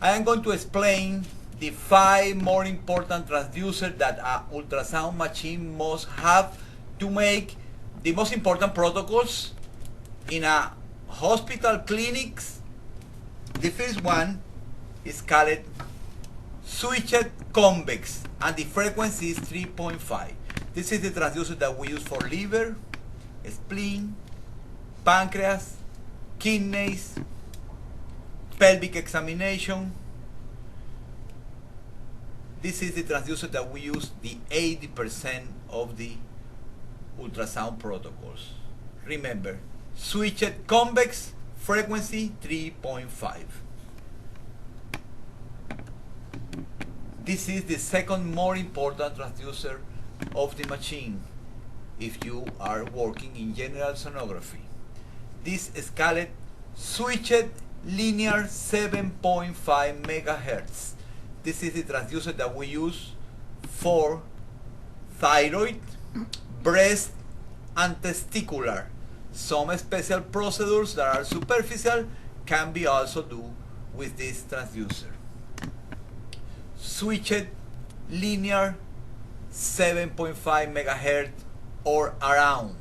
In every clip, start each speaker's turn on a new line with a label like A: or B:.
A: I am going to explain the 5 more important transducers that an ultrasound machine must have to make the most important protocols in a hospital clinics. The first one is called switched convex and the frequency is 3.5. This is the transducer that we use for liver, spleen, pancreas, kidneys, pelvic examination. This is the transducer that we use the 80% of the ultrasound protocols. Remember, switched convex, frequency 3.5. This is the second more important transducer of the machine if you are working in general sonography. This is called switched linear 7.5 megahertz. This is the transducer that we use for thyroid, breast, and testicular. Some special procedures that are superficial can be also done with this transducer. Switched linear 7.5 megahertz or around.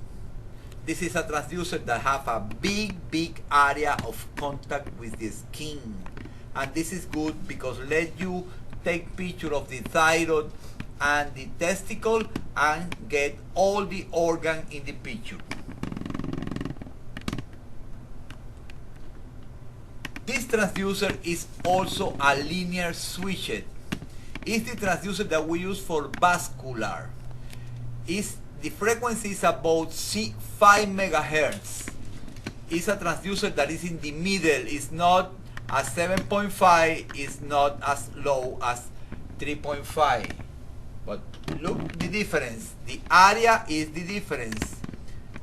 A: This is a transducer that have a big area of contact with the skin, and this is good because let you take picture of the thyroid and the testicle and get all the organ in the picture. This transducer is also a linear switched. It's the transducer that we use for vascular. The frequency is about 5 megahertz. It's a transducer that is in the middle. It's not a 7.5, it's not as low as 3.5. But look the difference. The area is the difference.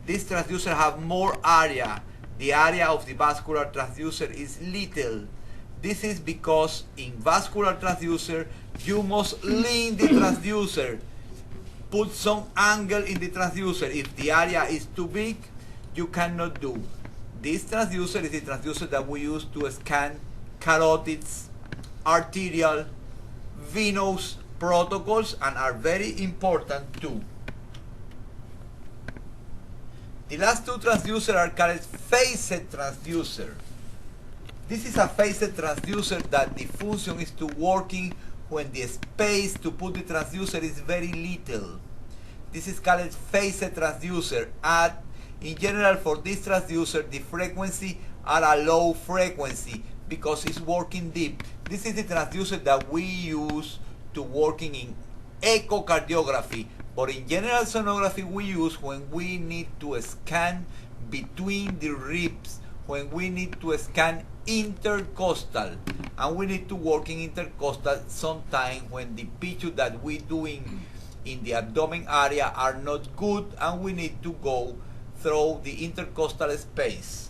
A: This transducer have more area. The area of the vascular transducer is little. This is because in vascular transducer, you must lean the transducer. Put some angle in the transducer. If the area is too big, you cannot do. This transducer is the transducer that we use to scan carotids, arterial, venous protocols, and are very important too. The last two transducers are called phased transducer. This is a phased transducer that the function is to working when the space to put the transducer is very little. This is called phased transducer. And in general, for this transducer, the frequency are a low frequency because it's working deep. This is the transducer that we use to working in echocardiography, but in general sonography we use when we need to scan between the ribs, when we need to scan intercostal, and we need to work in intercostal sometime when the picture that we doing in the abdomen area are not good and we need to go through the intercostal space.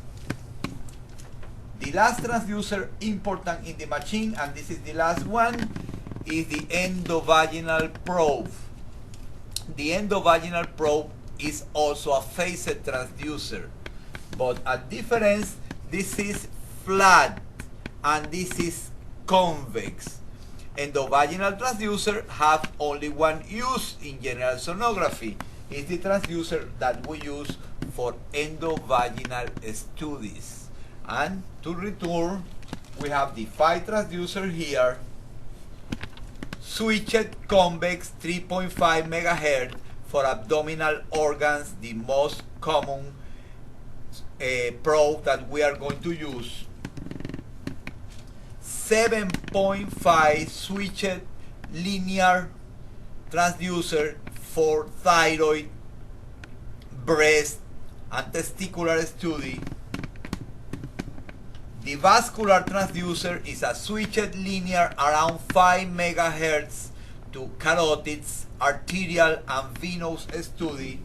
A: The last transducer important in the machine, and this is the last one, is the endovaginal probe. The endovaginal probe is also a phased transducer, but a difference, this is flat and this is convex. Endovaginal transducer have only one use in general sonography. It's the transducer that we use for endovaginal studies. And to return, we have the 5 transducer here. Switched convex 3.5 megahertz for abdominal organs, the most common probe that we are going to use. 7.5 switched linear transducer for thyroid, breast, and testicular study. The vascular transducer is a switched linear around 5 megahertz to carotids, arterial, and venous study.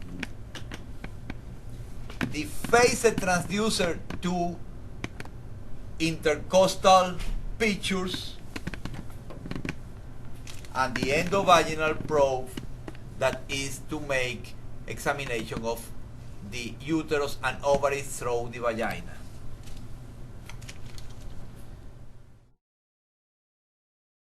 A: The phased transducer to intercostal pictures, and the endovaginal probe that is to make examination of the uterus and ovaries through the vagina.